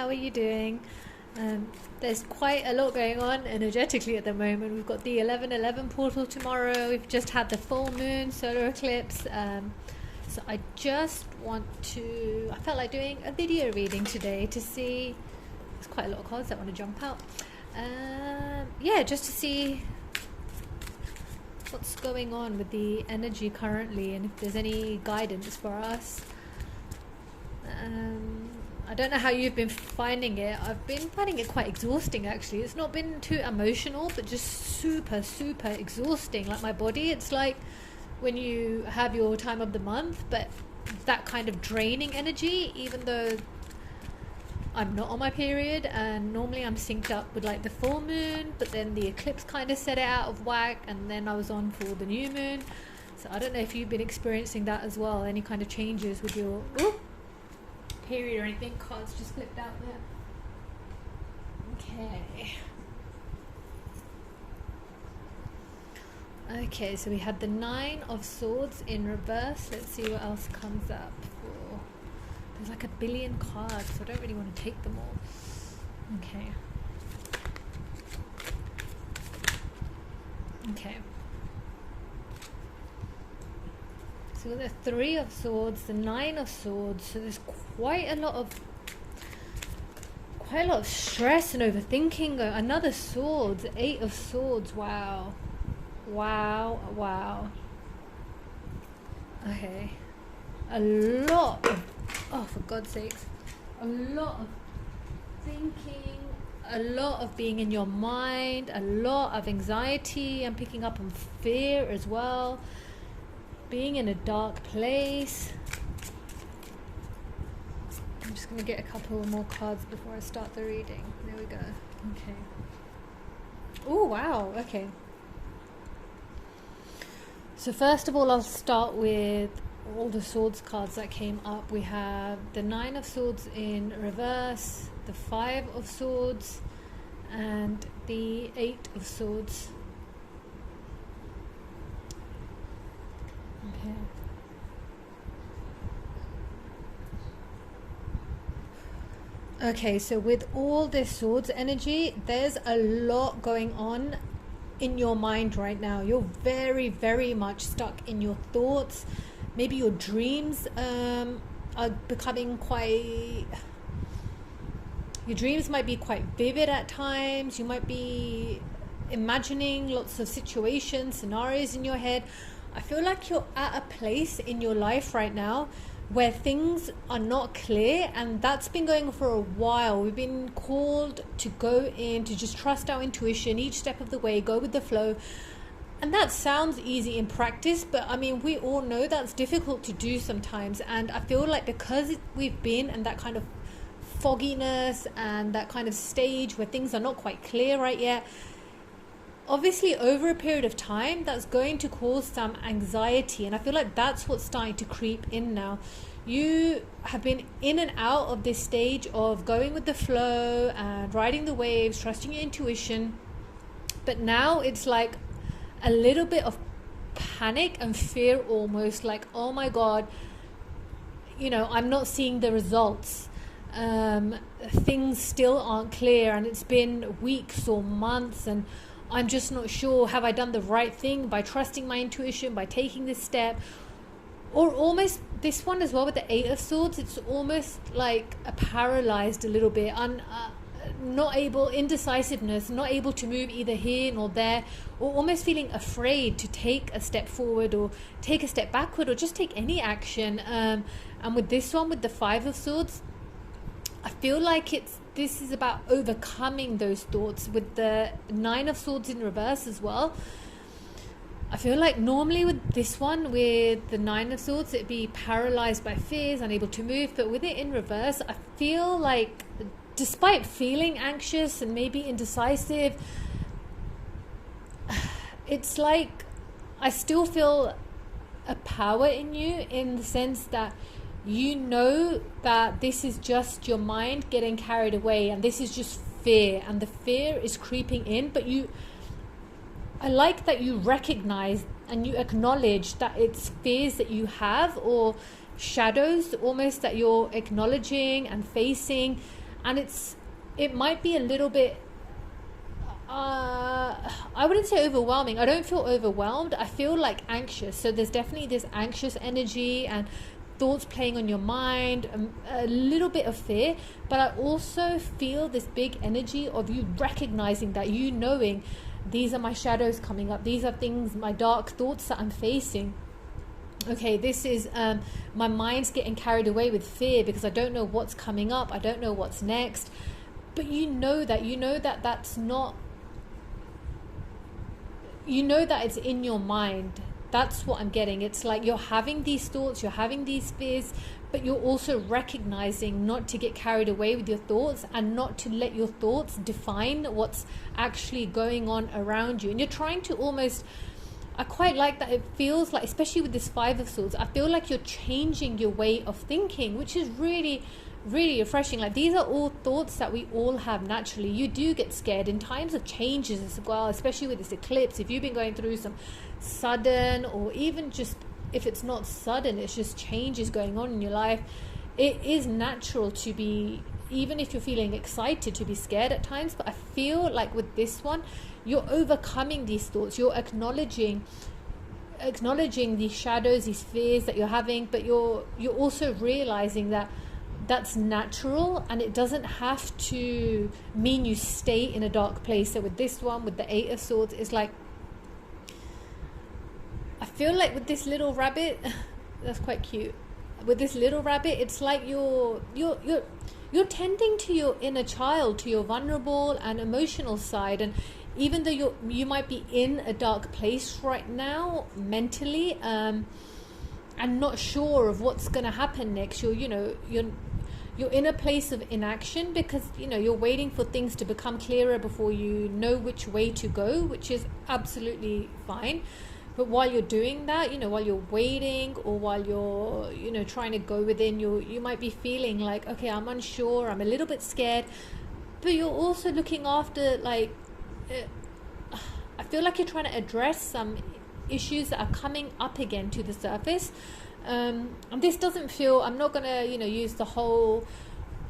How are you doing? There's quite a lot going on energetically at the moment. We've got the 11/11 portal tomorrow. We've just had the full moon solar eclipse. So I just want to... I felt like doing a video reading today to see... There's quite a lot of cards that want to jump out. Yeah, just to see what's going on with the energy currently and if there's any guidance for us. I don't know how you've been finding it. I've been finding it quite exhausting actually. It's not been too emotional, but just super exhausting. Like my body, it's like when you have your time of the month, but that kind of draining energy, even though I'm not on my period and normally I'm synced up with like the full moon, but then the eclipse kind of set it out of whack and then I was on for the new moon. So I don't know if you've been experiencing that as well, any kind of changes with your period or anything. Cards just flipped out there. Okay, so we had the 9 of Swords in reverse. Let's see what else comes up for... There's like a billion cards, so I don't really want to take them all. Okay. So the 3 of Swords, the 9 of Swords. So there's quite a lot of stress and overthinking. Another Swords, 8 of Swords. Wow. Okay. A lot of... Oh, for God's sakes. A lot of thinking, a lot of being in your mind, a lot of anxiety. I'm picking up on fear as well. Being in a dark place. I'm just going to get a couple more cards before I start the reading. There we go. Okay. Oh, wow. Okay. So first of all, I'll start with all the Swords cards that came up. We have the 9 of Swords in reverse, the 5 of Swords, and the 8 of Swords. Okay, so with all this Swords energy, there's a lot going on in your mind right now. You're very much stuck in your thoughts. Maybe your dreams are becoming quite... Your dreams might be quite vivid at times. You might be imagining lots of situations, scenarios in your head. I feel like you're at a place in your life right now where things are not clear, and that's been going on for a while. We've been called to go in, to just trust our intuition each step of the way, go with the flow. And that sounds easy in practice, but I mean, we all know that's difficult to do sometimes. And I feel like because we've been in that kind of fogginess and that kind of stage where things are not quite clear right yet, obviously over a period of time, that's going to cause some anxiety. And I feel like that's what's starting to creep in now. You have been in and out of this stage of going with the flow and riding the waves, trusting your intuition. But now it's like a little bit of panic and fear almost, like, oh my God, you know, I'm not seeing the results. Things still aren't clear and it's been weeks or months and I'm just not sure. Have I done the right thing by trusting my intuition, by taking this step? Or almost this one as well with the 8 of Swords, it's almost like a paralyzed a little bit, not able, indecisiveness, not able to move either here nor there, or almost feeling afraid to take a step forward or take a step backward or just take any action. And with this one, with the 5 of Swords, I feel like this is about overcoming those thoughts. With the 9 of Swords in reverse as well, I feel like normally with this one, with the 9 of Swords, it'd be paralyzed by fears, unable to move. But with it in reverse, I feel like despite feeling anxious and maybe indecisive, it's like I still feel a power in you, in the sense that you know that this is just your mind getting carried away and this is just fear, and the fear is creeping in. But I like that you recognize and you acknowledge that it's fears that you have, or shadows almost, that you're acknowledging and facing. and it might be a little bit, I wouldn't say overwhelming. I don't feel overwhelmed. I feel like anxious. So there's definitely this anxious energy and thoughts playing on your mind, a little bit of fear. But I also feel this big energy of you recognizing that, you knowing these are my shadows coming up. These are things, my dark thoughts that I'm facing. Okay, this is my mind's getting carried away with fear because I don't know what's coming up. I don't know what's next. But you know that that's not, you know that it's in your mind. That's what I'm getting. It's like you're having these thoughts, you're having these fears, but you're also recognizing not to get carried away with your thoughts and not to let your thoughts define what's actually going on around you. And you're trying to almost, I quite like that. It feels like, especially with this Five of Swords, I feel like you're changing your way of thinking, which is really, really refreshing. Like, these are all thoughts that we all have naturally. You do get scared in times of changes as well, especially with this eclipse. If you've been going through some sudden, or even just if it's not sudden, it's just changes going on in your life, it is natural to be, even if you're feeling excited, to be scared at times. But I feel like with this one, you're overcoming these thoughts. You're acknowledging these shadows, these fears that you're having, but you're also realizing that that's natural, and it doesn't have to mean you stay in a dark place. So with this one, with the Eight of Swords, it's like, I feel like with this little rabbit, that's quite cute. With this little rabbit, it's like you're tending to your inner child, to your vulnerable and emotional side. And even though you might be in a dark place right now mentally, and not sure of what's going to happen next, you're in a place of inaction because you're waiting for things to become clearer before you know which way to go, which is absolutely fine. But while you're doing that, while you're waiting, or while you're trying to go within, you might be feeling like, okay, I'm unsure, I'm a little bit scared, but you're also looking after, like, I feel like you're trying to address some issues that are coming up again to the surface. And this doesn't feel, I'm not gonna use the whole,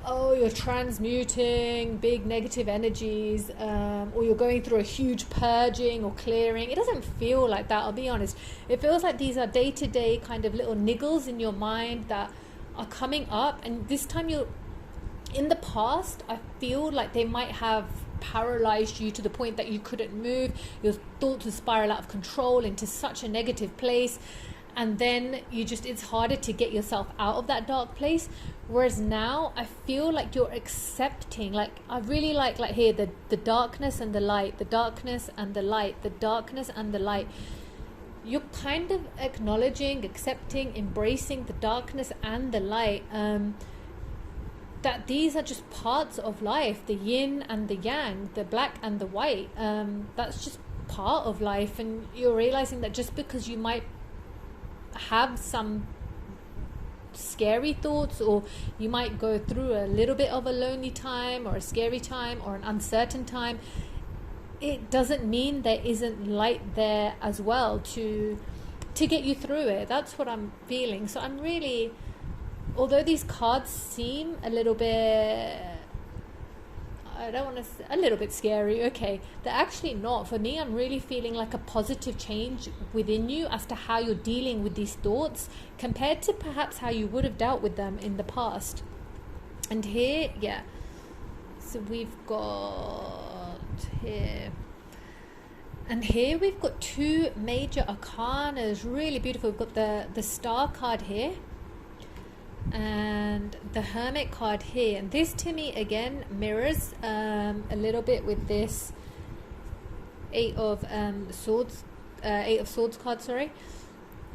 oh, you're transmuting big negative energies, or you're going through a huge purging or clearing. It doesn't feel like that, I'll be honest. It feels like these are day-to-day kind of little niggles in your mind that are coming up, and this time in the past, I feel like they might have paralyzed you to the point that you couldn't move. Your thoughts would spiral out of control into such a negative place, and then it's harder to get yourself out of that dark place. Whereas now, I feel like you're accepting, like, I really like here, the darkness and the light, the darkness and the light, the darkness and the light. You're kind of acknowledging, accepting, embracing the darkness and the light, that these are just parts of life, the yin and the yang, the black and the white. That's just part of life. And you're realizing that just because you might have some scary thoughts, or you might go through a little bit of a lonely time, or a scary time, or an uncertain time, it doesn't mean there isn't light there as well to get you through it. That's what I'm feeling. So I'm really, although these cards seem a little bit, I don't want to say, a little bit scary, okay, they're actually not. For me, I'm really feeling like a positive change within you as to how you're dealing with these thoughts compared to perhaps how you would have dealt with them in the past. And here, yeah, so we've got here, and here we've got two major arcanas, really beautiful. We've got the Star card here and the Hermit card here, and this to me again mirrors a little bit with this Eight of Swords card, sorry.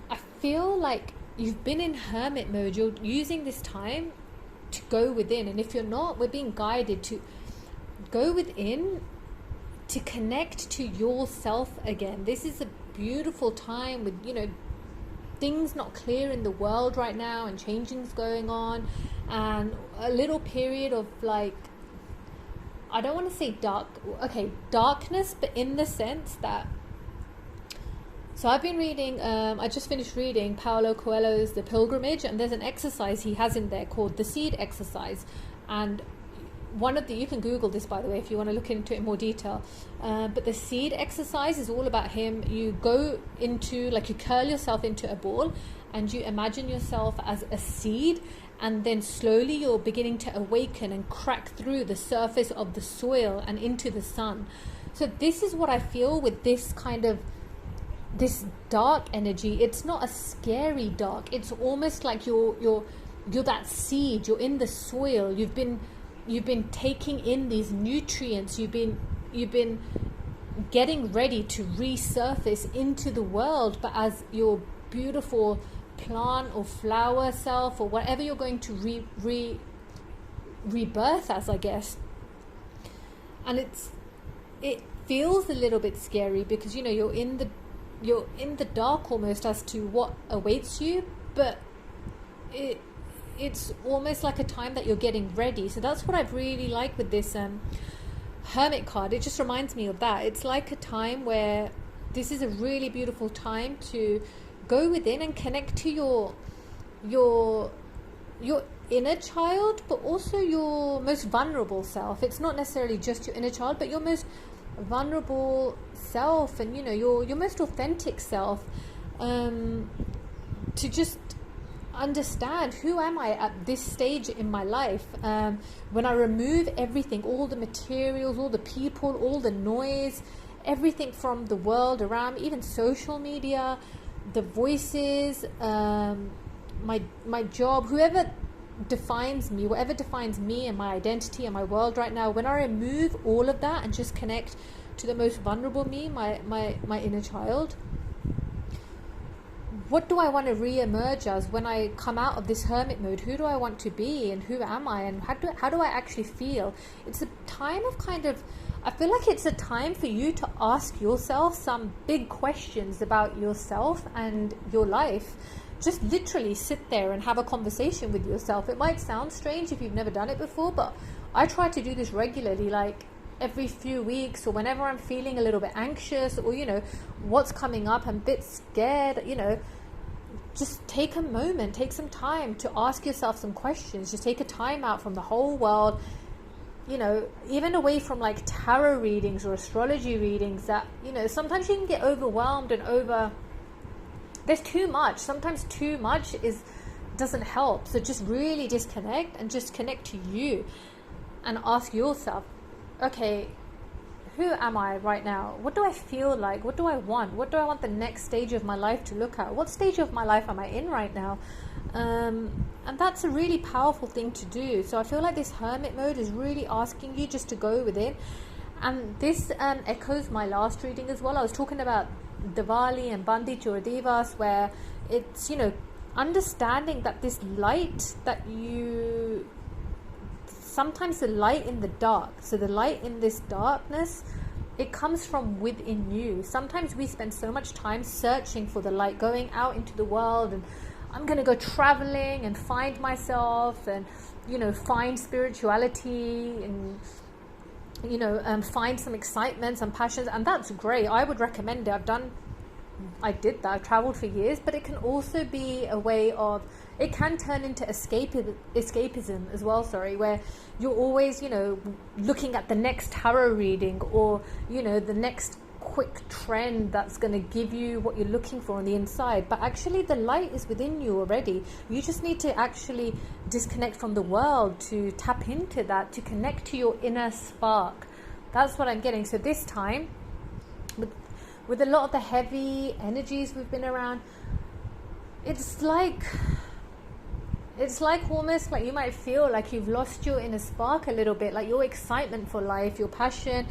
I feel like you've been in hermit mode. You're using this time to go within, and if you're not, we're being guided to go within, to connect to yourself again. This is a beautiful time with things not clear in the world right now, and changing's going on, and a little period of, like, I don't want to say darkness, but in the sense that, so I've been reading, I just finished reading Paulo Coelho's The Pilgrimage, and there's an exercise he has in there called the seed exercise. And you can Google this, by the way, if you want to look into it in more detail, but the seed exercise is all about him. You go into, like, you curl yourself into a ball and you imagine yourself as a seed, and then slowly you're beginning to awaken and crack through the surface of the soil and into the sun. So this is what I feel with this kind of, this dark energy. It's not a scary dark, it's almost like you're that seed, you're in the soil, you've been taking in these nutrients, you've been getting ready to resurface into the world, but as your beautiful plant or flower self, or whatever you're going to rebirth as, I guess. And it feels a little bit scary because, you know, you're in the dark almost as to what awaits you, but it's almost like a time that you're getting ready. So that's what I really like with this Hermit card. It just reminds me of that. It's like a time where this is a really beautiful time to go within and connect to your inner child, but also your most vulnerable self. It's not necessarily just your inner child, but your most vulnerable self, and, you know, your most authentic self, to just understand, who am I at this stage in my life, when I remove everything, all the materials, all the people, all the noise, everything from the world around me, even social media, the voices, my job, whoever defines me, whatever defines me and my identity and my world right now, when I remove all of that and just connect to the most vulnerable me, my inner child, what do I want to re-emerge as when I come out of this hermit mode? Who do I want to be, and who am I, and how do I actually feel? It's a time of kind of, I feel like it's a time for you to ask yourself some big questions about yourself and your life. Just literally sit there and have a conversation with yourself. It might sound strange if you've never done it before, but I try to do this regularly, like every few weeks, or whenever I'm feeling a little bit anxious, or, you know, what's coming up, I'm a bit scared, you know, just take a moment, take some time to ask yourself some questions. Just take a time out from the whole world, you know, even away from like tarot readings or astrology readings, that, you know, sometimes you can get overwhelmed and there's too much. Sometimes too much doesn't help. So just really disconnect and just connect to you and ask yourself, okay, who am I right now? What do I feel like? What do I want? What do I want the next stage of my life to look at? What stage of my life am I in right now? And that's a really powerful thing to do. So I feel like this hermit mode is really asking you just to go within. And this echoes my last reading as well. I was talking about Diwali and Bandi Chor Divas, where it's, you know, understanding that this light that sometimes the light in the dark, so the light in this darkness, it comes from within you. Sometimes we spend so much time searching for the light, going out into the world, and I'm going to go traveling and find myself, and, you know, find spirituality, and, you know, find some excitement, some passions, and that's great. I would recommend it. I did that. I've traveled for years, but it can also be a way of, it can turn into escapism as well, where you're always, you know, looking at the next tarot reading, or, you know, the next quick trend that's going to give you what you're looking for on the inside. But actually the light is within you already. You just need to actually disconnect from the world to tap into that, to connect to your inner spark. That's what I'm getting. So this time, with a lot of the heavy energies we've been around, it's like almost like you might feel like you've lost your inner spark a little bit, like your excitement for life, your passion.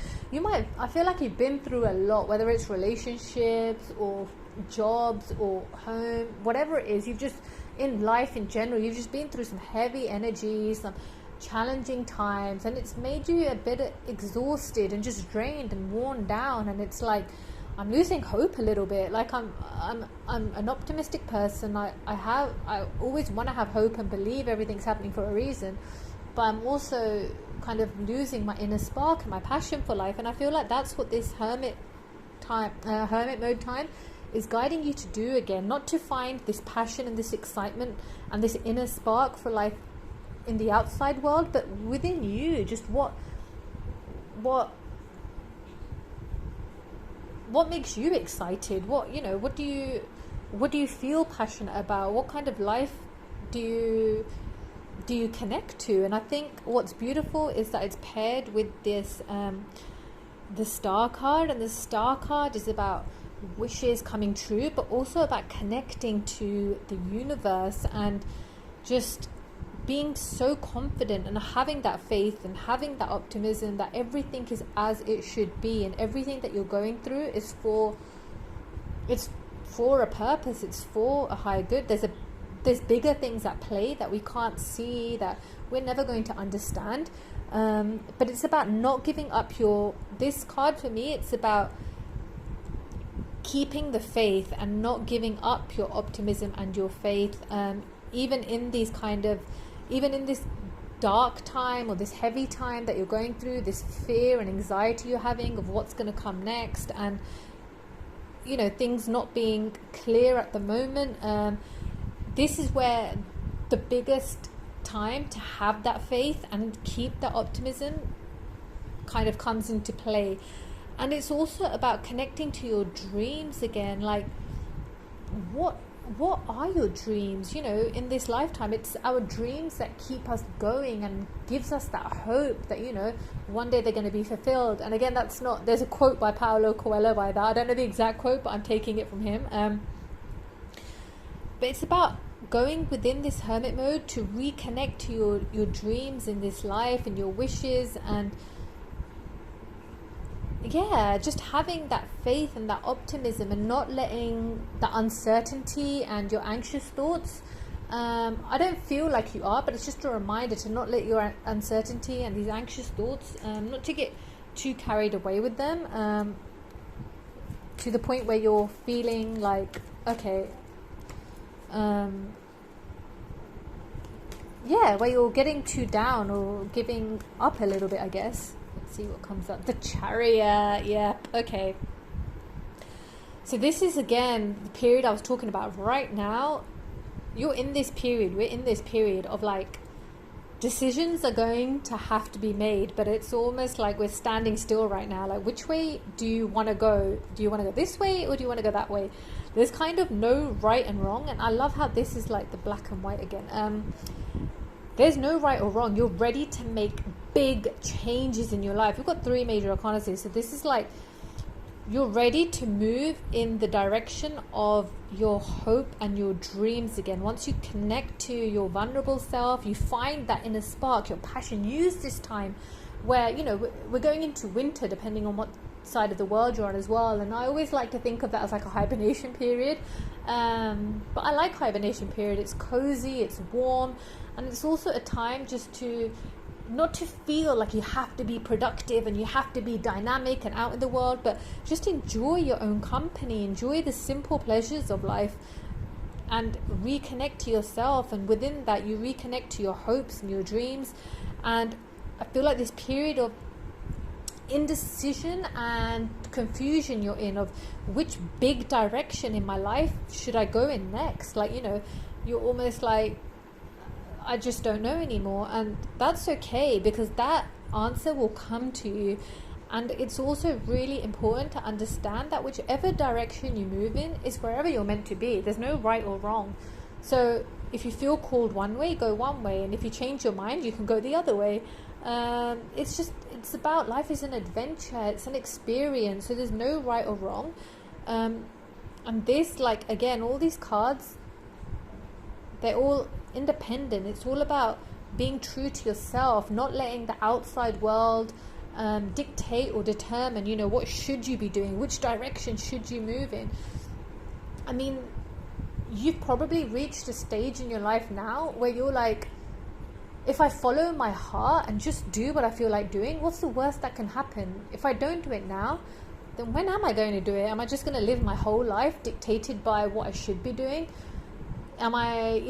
I feel like you've been through a lot, whether it's relationships or jobs or home, whatever it is. You've just, in life in general, you've just been through some heavy energies, some challenging times, and it's made you a bit exhausted and just drained and worn down. And it's like, I'm losing hope a little bit. Like I'm an optimistic person. I always want to have hope and believe everything's happening for a reason, but I'm also kind of losing my inner spark and my passion for life. And I feel like that's what this hermit mode time is guiding you to do again, not to find this passion and this excitement and this inner spark for life in the outside world, but within you, just what makes you excited? What do you feel passionate about? What kind of life do you connect to? And I think what's beautiful is that it's paired with this the star card, and the star card is about wishes coming true, but also about connecting to the universe and just being so confident and having that faith and having that optimism that everything is as it should be, and everything that you're going through is for a purpose, it's for a higher good. There's bigger things at play that we can't see, that we're never going to understand, but it's about not giving up this card for me, it's about keeping the faith and not giving up your optimism and your faith, even in this dark time or this heavy time that you're going through, this fear and anxiety you're having of what's going to come next, and things not being clear at the moment. This is where the biggest time to have that faith and keep that optimism kind of comes into play. And it's also about connecting to your dreams again. Like, what are your dreams? In this lifetime, it's our dreams that keep us going and gives us that hope that one day they're going to be fulfilled. And again, there's a quote by Paulo Coelho by that. I don't know the exact quote, but I'm taking it from him. But it's about going within this hermit mode to reconnect to your dreams in this life and your wishes, and just having that faith and that optimism, and not letting the uncertainty and your anxious thoughts, I don't feel like you are, but it's just a reminder to not let your uncertainty and these anxious thoughts, not to get too carried away with them, to the point where you're feeling like, okay, where you're getting too down or giving up a little bit, I guess. Let's see what comes up. The Chariot. Yep. Okay. So this is, again, the period I was talking about. Right now, you're in this period. We're in this period of, like, decisions are going to have to be made, but it's almost like we're standing still right now. Like, which way do you want to go? Do you want to go this way, or do you want to go that way? There's kind of no right and wrong, and I love how this is like the black and white again. There's no right or wrong. You're ready to make big changes in your life. We've got 3 major arcana here, so this is like you're ready to move in the direction of your hope and your dreams again. Once you connect to your vulnerable self, you find that inner spark, your passion. Use this time where, we're going into winter, depending on what side of the world you're on as well, and I always like to think of that as like a hibernation period, but I like hibernation period. It's cozy, it's warm, and it's also a time just to not to feel like you have to be productive and you have to be dynamic and out in the world, but just enjoy your own company, enjoy the simple pleasures of life, and reconnect to yourself, and within that you reconnect to your hopes and your dreams. And I feel like this period of indecision and confusion you're in, of which big direction in my life should I go in next, like, you're almost like, I just don't know anymore, and that's okay, because that answer will come to you. And it's also really important to understand that whichever direction you move in is wherever you're meant to be. There's no right or wrong. So if you feel called one way, go one way, and if you change your mind, you can go the other way. It's about, life is an adventure, it's an experience, so there's no right or wrong. And this, like, again, all these cards, they're all independent. It's all about being true to yourself, not letting the outside world dictate or determine, what should you be doing, which direction should you move in. I mean, you've probably reached a stage in your life now where you're like, if I follow my heart and just do what I feel like doing, what's the worst that can happen? If I don't do it now, then when am I going to do it? Am I just going to live my whole life dictated by what I should be doing? Am I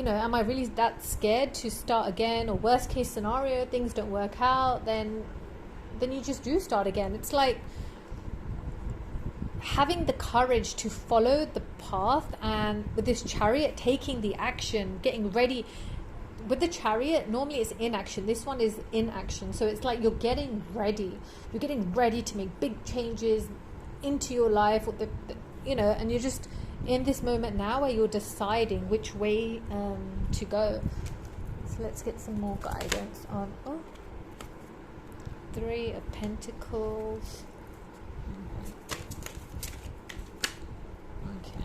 really that scared to start again? Or worst case scenario, things don't work out, then you just do start again. It's like having the courage to follow the path, and with this Chariot, taking the action, getting ready. with the Chariot, normally it's inaction. This one is in action. So it's like you're getting ready. You're getting ready to make big changes into your life, or and you're just in this moment now where you're deciding which way to go. So let's get some more guidance on Three of Pentacles. Okay.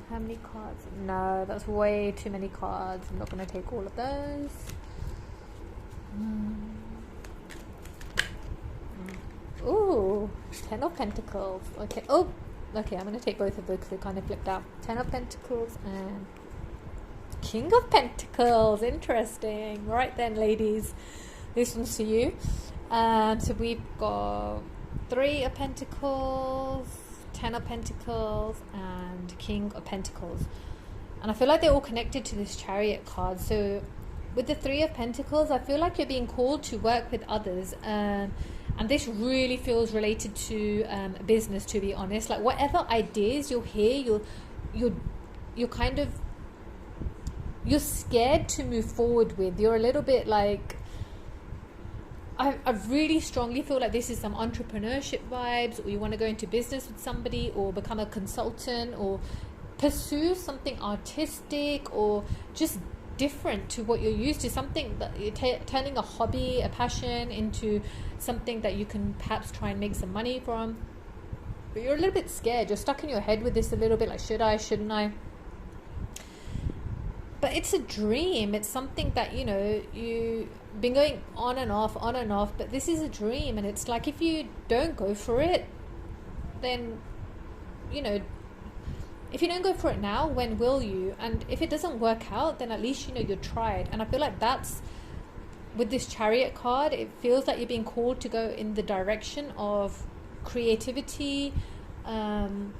How many cards? No, that's way too many cards. I'm not going to take all of those. Ooh, Ten of Pentacles. Okay. Oh, okay. I'm going to take both of those because they kind of flipped out. Ten of Pentacles and King of Pentacles. Interesting. Right then, ladies. This one's for you. So we've got Three of Pentacles, Ten of Pentacles, and King of Pentacles. And I feel like they're all connected to this Chariot card. So with the Three of Pentacles, I feel like you're being called to work with others. And this really feels related to business, to be honest. Like whatever ideas you'll hear, you're kind of, you're scared to move forward with. You're a little bit like, I really strongly feel like this is some entrepreneurship vibes, or you want to go into business with somebody, or become a consultant, or pursue something artistic, or just different to what you're used to, something that you're turning a hobby, a passion, into something that you can perhaps try and make some money from. But you're a little bit scared. You're stuck in your head with this a little bit, like, should I, shouldn't I? But it's a dream. It's something that, you've been going on and off, but this is a dream. And it's like, if you don't go for it, then, if you don't go for it now, when will you? And if it doesn't work out, then at least, you tried. And I feel like that's, with this Chariot card, it feels like you're being called to go in the direction of creativity, and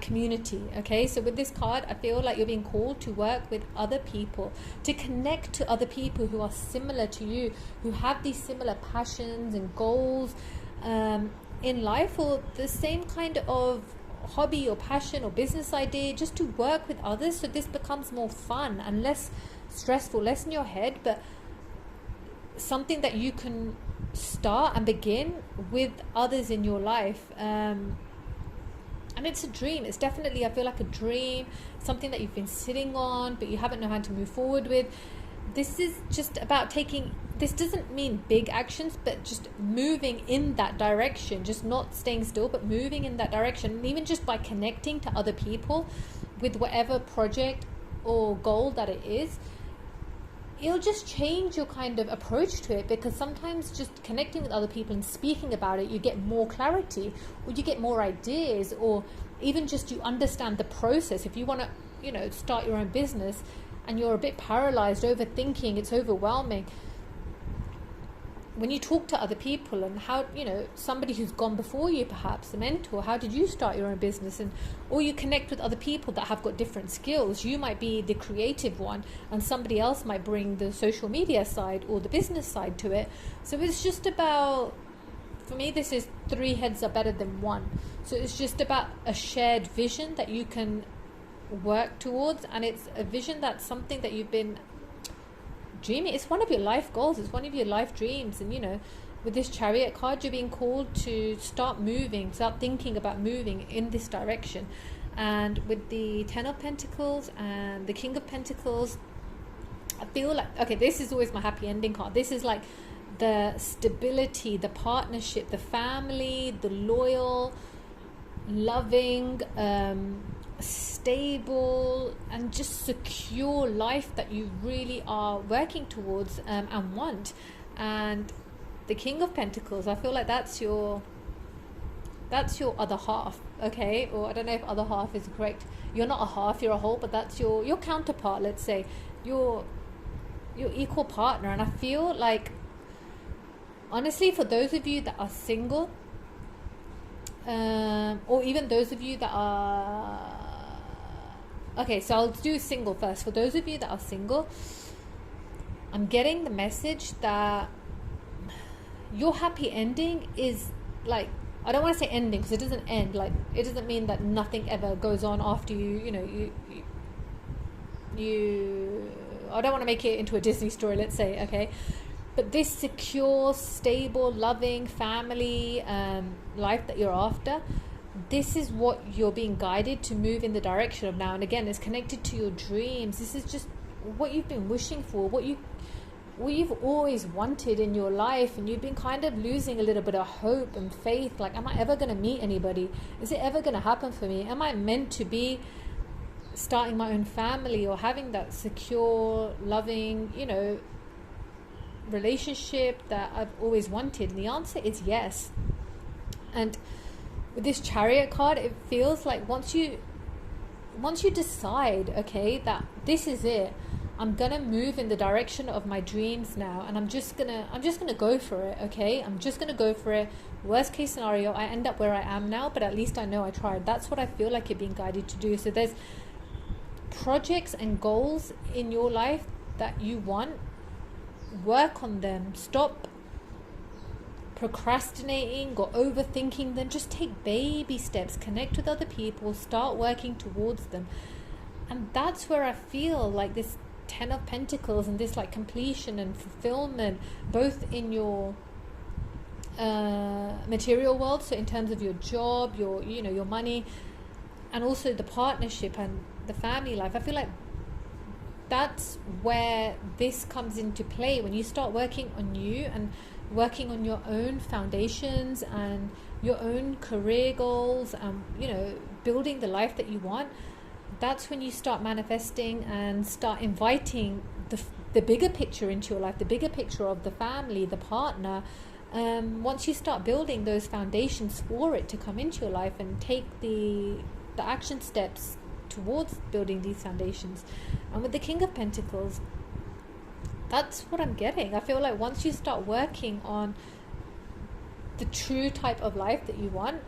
community. Okay, so with this card, I feel like you're being called to work with other people, to connect to other people who are similar to you, who have these similar passions and goals in life, or the same kind of hobby or passion or business idea, just to work with others. So this becomes more fun and less stressful, less in your head, but something that you can start and begin with others in your life. And it's a dream. It's definitely, I feel like, a dream, something that you've been sitting on but you haven't known how to move forward with. This is just about taking, this doesn't mean big actions, but just moving in that direction, just not staying still, but moving in that direction. And even just by connecting to other people with whatever project or goal that it is, it'll just change your kind of approach to it, because sometimes just connecting with other people and speaking about it, you get more clarity, or you get more ideas, or even just you understand the process. If you want to, start your own business and you're a bit paralyzed, overthinking, it's overwhelming, when you talk to other people and how, somebody who's gone before you, perhaps a mentor, how did you start your own business? And or you connect with other people that have got different skills. You might be the creative one and somebody else might bring the social media side or the business side to it. So it's just about, for me, this is 3 heads are better than 1. So it's just about a shared vision that you can work towards, and it's a vision that's something that you've been dreaming. It's one of your life goals, it's one of your life dreams. And with this Chariot card, you're being called to start thinking about moving in this direction. And with the Ten of Pentacles and the King of Pentacles, I feel like, okay, this is always my happy ending card. This is like the stability, the partnership, the family, the loyal, loving, stable and just secure life that you really are working towards and want. And the King of Pentacles, I feel like that's your other half, okay? Or I don't know if other half is correct. You're not a half, you're a whole, but that's your counterpart, let's say, your equal partner. And I feel like, honestly, for those of you that are single, or even those of you that are, okay, so I'll do single first. For those of you that are single, I'm getting the message that your happy ending is like, I don't want to say ending because it doesn't end, like it doesn't mean that nothing ever goes on after you I don't want to make it into a Disney story, let's say, okay, but this secure, stable, loving family life that you're after, this is what you're being guided to move in the direction of now. And again, it's connected to your dreams. This is just what you've been wishing for, what you've always wanted in your life, and you've been kind of losing a little bit of hope and faith. Like, am I ever going to meet anybody? Is it ever going to happen for me? Am I meant to be starting my own family or having that secure, loving, relationship that I've always wanted? And the answer is yes. And with this Chariot card, it feels like once you decide, okay, that this is it, I'm gonna move in the direction of my dreams now, and I'm just gonna go for it, okay? I'm just gonna go for it. Worst case scenario, I end up where I am now, but at least I know I tried. That's what I feel like you're being guided to do. So there's projects and goals in your life that you want. Work on them. Stop procrastinating or overthinking them. Just take baby steps. Connect with other people. Start working towards them. And that's where I feel like this Ten of Pentacles and this like completion and fulfillment, both in your material world, so in terms of your job, your your money, and also the partnership and the family life. I feel like that's where this comes into play, when you start working on you and working on your own foundations and your own career goals, and building the life that you want. That's when you start manifesting and start inviting the bigger picture into your life, the bigger picture of the family, the partner. Once you start building those foundations for it to come into your life, and take the action steps towards building these foundations. And with the King of Pentacles, that's what I'm getting. I feel like once you start working on the true type of life that you want,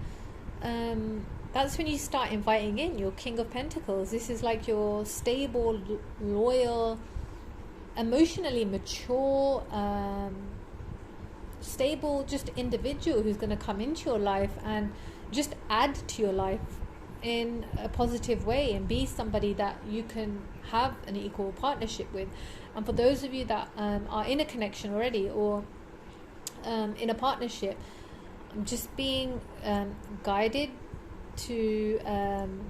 that's when you start inviting in your King of Pentacles. This is like your stable, loyal, emotionally mature, stable just individual who's going to come into your life and just add to your life in a positive way, and be somebody that you can have an equal partnership with. And for those of you that are in a connection already, or in a partnership, I'm just being guided to I'm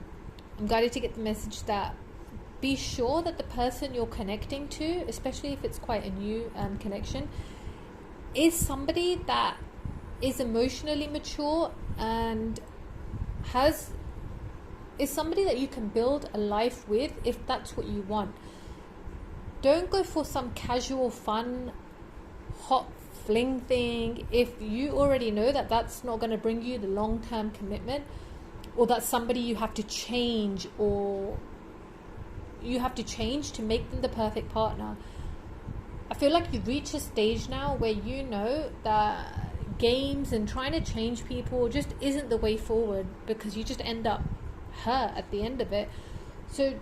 guided to get the message that be sure that the person you're connecting to, especially if it's quite a new connection, is somebody that is emotionally mature and is somebody that you can build a life with, if that's what you want. Don't go for some casual fun hot fling thing if you already know that that's not going to bring you the long-term commitment, or that's somebody you have to change, or you have to change to make them the perfect partner. I feel like you've reached a stage now where you know that games and trying to change people just isn't the way forward, because you just end up hurt at the end of it. So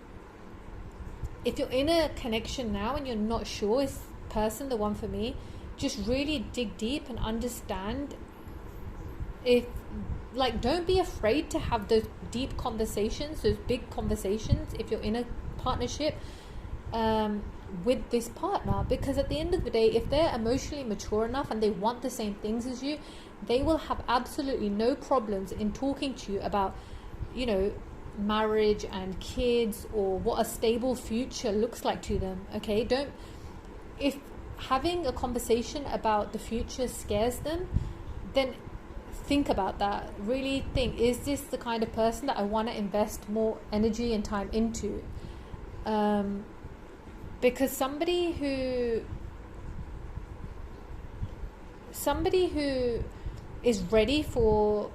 if you're in a connection now and you're not sure, is person the one for me, just really dig deep and understand. Don't be afraid to have those deep conversations, those big conversations, if you're in a partnership with this partner. Because at the end of the day, if they're emotionally mature enough and they want the same things as you, they will have absolutely no problems in talking to you about marriage and kids, or what a stable future looks like to them. Okay, if having a conversation about the future scares them, then think about that. Really think, is this the kind of person that I want to invest more energy and time into? Because somebody who is ready for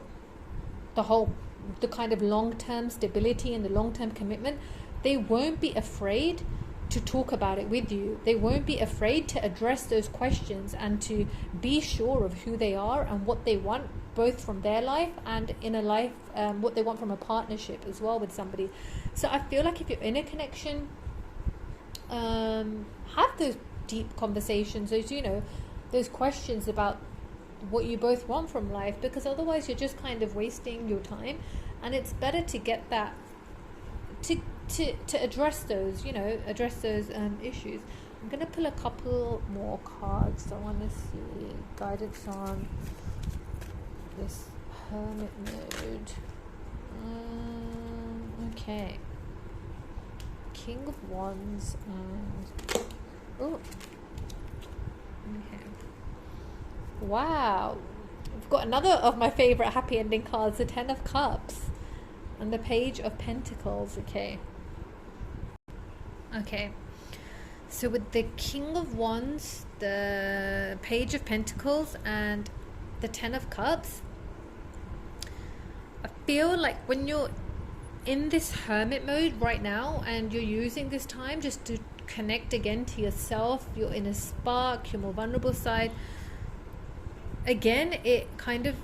the kind of long-term stability and the long-term commitment, they won't be afraid to talk about it with you. They won't be afraid to address those questions and to be sure of who they are and what they want, both from their life and in a life, what they want from a partnership as well with somebody. So I feel like if you're in a connection, have those deep conversations, those questions about what you both want from life, because otherwise you're just kind of wasting your time. And it's better to get that, to to address those, address those issues. I'm going to pull a couple more cards. I want to see guidance on this hermit mode. Okay. King of Wands and... Oh. Okay. Wow. I've got another of my favorite happy ending cards, the Ten of Cups and the Page of Pentacles. Okay. Okay. So with the King of Wands, the Page of Pentacles and the Ten of Cups, I feel like when you're in this hermit mode right now and you're using this time just to connect again to yourself, your inner spark, your more vulnerable side, again it kind of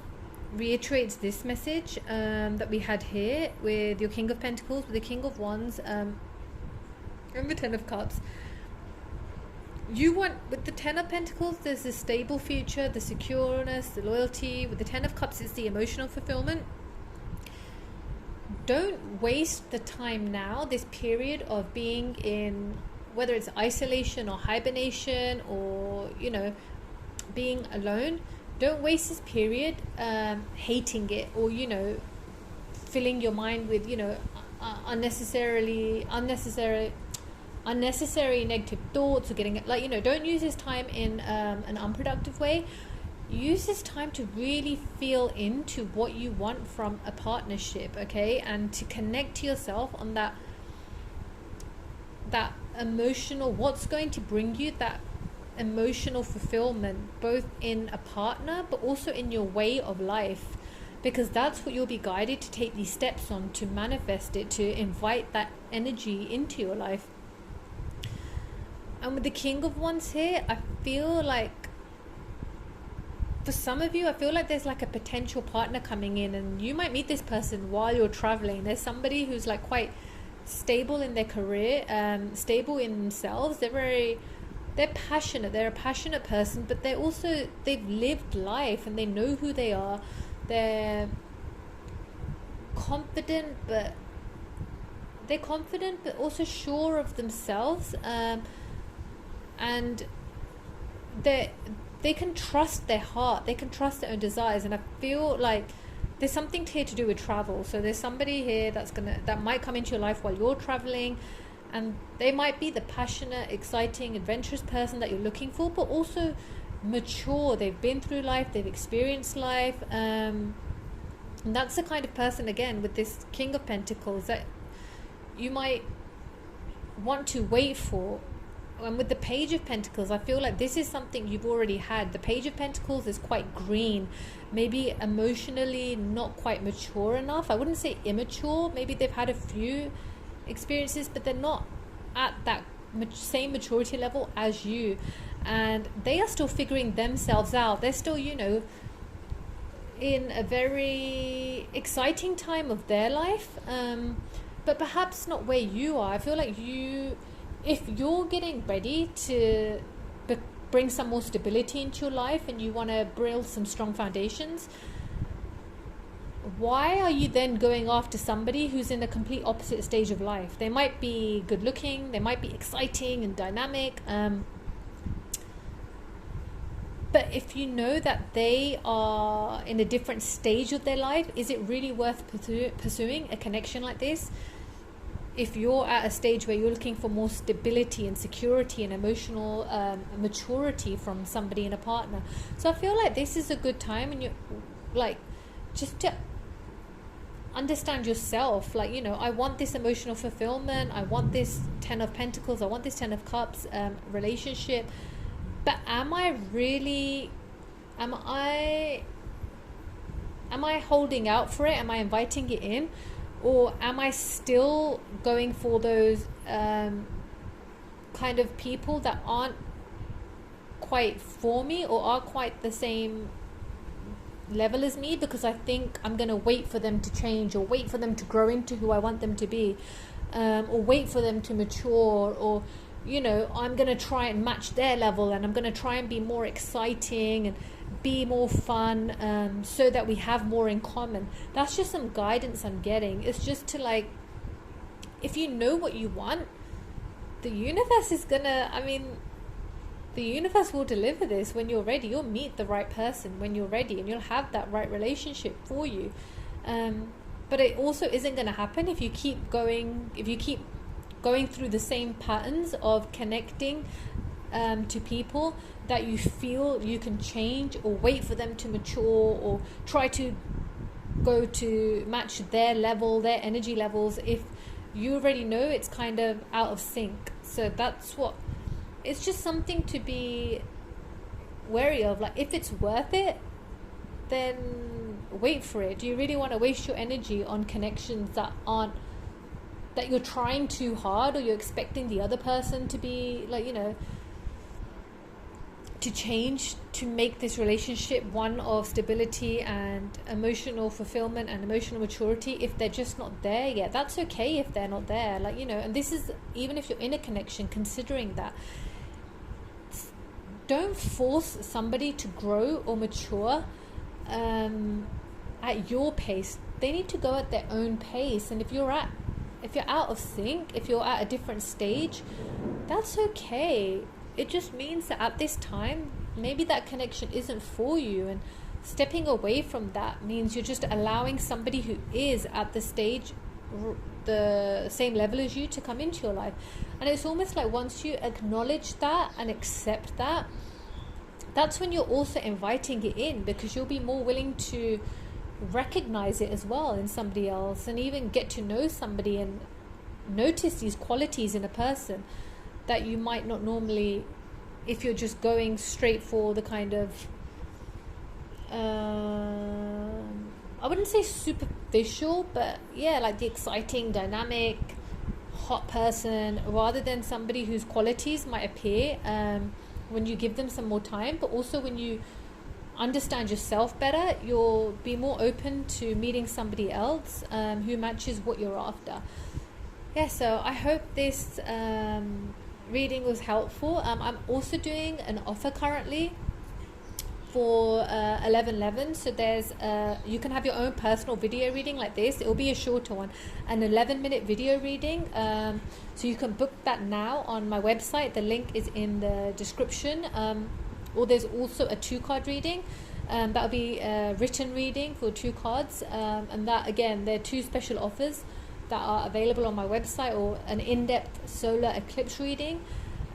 reiterates this message that we had here with your King of Pentacles, with the King of Wands and the Ten of Cups. You want, with the Ten of Pentacles, there's the stable future, the secureness, the loyalty. With the Ten of Cups, it's the emotional fulfillment. Don't waste the time now, this period of being in, whether it's isolation or hibernation or, being alone. Don't waste this period hating it or, filling your mind with, unnecessary negative thoughts or getting it, don't use this time in an unproductive way. Use this time to really feel into what you want from a partnership, okay, and to connect to yourself on that emotional, what's going to bring you that emotional fulfillment, both in a partner but also in your way of life, because that's what you'll be guided to take these steps on, to manifest it, to invite that energy into your life. And with the King of Wands here, I feel like for some of you, I feel like there's like a potential partner coming in, and you might meet this person while you're traveling. There's somebody who's like quite stable in their career, stable in themselves. They're passionate. They're a passionate person, but they've lived life and they know who they are. They're confident, but also sure of themselves. And they can trust their heart, they can trust their own desires. And I feel like there's something here to do with travel. So there's somebody here that might come into your life while you're traveling, and they might be the passionate, exciting, adventurous person that you're looking for, but also mature. They've been through life, they've experienced life, and that's the kind of person, again, with this King of Pentacles, that you might want to wait for. And with the Page of Pentacles, I feel like this is something you've already had. The Page of Pentacles is quite green, maybe emotionally not quite mature enough. I wouldn't say immature. Maybe they've had a few experiences, but they're not at that same maturity level as you. And they are still figuring themselves out. They're still, in a very exciting time of their life, but perhaps not where you are. I feel like if you're getting ready to bring some more stability into your life and you want to build some strong foundations, why are you then going after somebody who's in a complete opposite stage of life? They might be good looking, they might be exciting and dynamic, but if you know that they are in a different stage of their life, is it really worth pursuing a connection like this? If you're at a stage where you're looking for more stability and security and emotional maturity from somebody in a partner. So I feel like this is a good time, and you're like, just to understand yourself, like, I want this emotional fulfillment, I want this Ten of Pentacles, I want this Ten of Cups relationship, but am I holding out for it? Am I inviting it in? Or am I still going for those kind of people that aren't quite for me or are quite the same level as me, because I think I'm going to wait for them to change, or wait for them to grow into who I want them to be, or wait for them to mature, or, I'm going to try and match their level, and I'm going to try and be more exciting and be more fun, so that we have more in common. That's just some guidance I'm getting. It's just to, like, if you know what you want, the universe is gonna, the universe will deliver this when you're ready. You'll meet the right person when you're ready, and you'll have that right relationship for you. But it also isn't going to happen if you keep going through the same patterns of connecting to people that you feel you can change, or wait for them to mature, or try to go to match their level, their energy levels, if you already know it's kind of out of sync. So it's just something to be wary of. Like, if it's worth it, then wait for it. Do you really want to waste your energy on connections that you're trying too hard, or you're expecting the other person to be like, to change, to make this relationship one of stability and emotional fulfillment and emotional maturity? If they're just not there yet, that's okay if they're not there. And this is, even if you're in a connection, considering that, don't force somebody to grow or mature at your pace. They need to go at their own pace. And if you're out of sync, if you're at a different stage, that's okay. It just means that at this time, maybe that connection isn't for you, and stepping away from that means you're just allowing somebody who is at the stage, the same level as you, to come into your life. And it's almost like, once you acknowledge that and accept that, that's when you're also inviting it in, because you'll be more willing to recognize it as well in somebody else, and even get to know somebody and notice these qualities in a person that you might not normally, if you're just going straight for the kind of I wouldn't say superficial, but yeah, like the exciting, dynamic, hot person, rather than somebody whose qualities might appear when you give them some more time. But also, when you understand yourself better, you'll be more open to meeting somebody else who matches what you're after. Yeah, so I hope this reading was helpful. I'm also doing an offer currently for 1111. So there's you can have your own personal video reading like this. It will be a shorter one, an 11-minute video reading. So you can book that now on my website. The link is in the description. Or there's also a 2-card reading. That'll be a written reading for 2 cards. And that, again, there are 2 special offers that are available on my website, or an in-depth solar eclipse reading.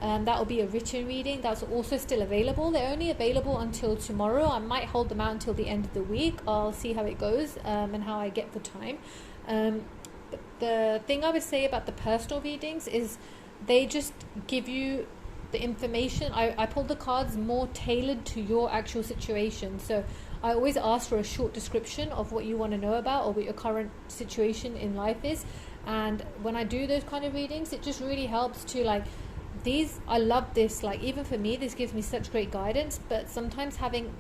That will be a written reading. That's also still available. They're only available until tomorrow. I might hold them out until the end of the week. I'll see how it goes and how I get the time. But the thing I would say about the personal readings is they just give you the information. I pull the cards more tailored to your actual situation. So I always ask for a short description of what you want to know about, or what your current situation in life is. And when I do those kind of readings, it just really helps to, like, these, I love this, like, even for me, this gives me such great guidance. But sometimes having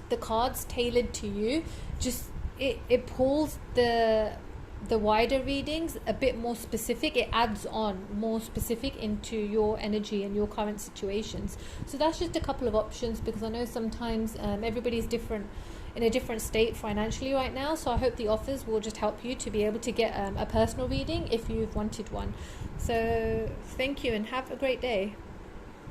the cards tailored to you, just it pulls the wider readings a bit more specific. It adds on more specific into your energy and your current situations. So that's just a couple of options, because I know sometimes everybody's different, in a different state financially right now. So I hope the offers will just help you to be able to get a personal reading if you've wanted one. So thank you, and have a great day.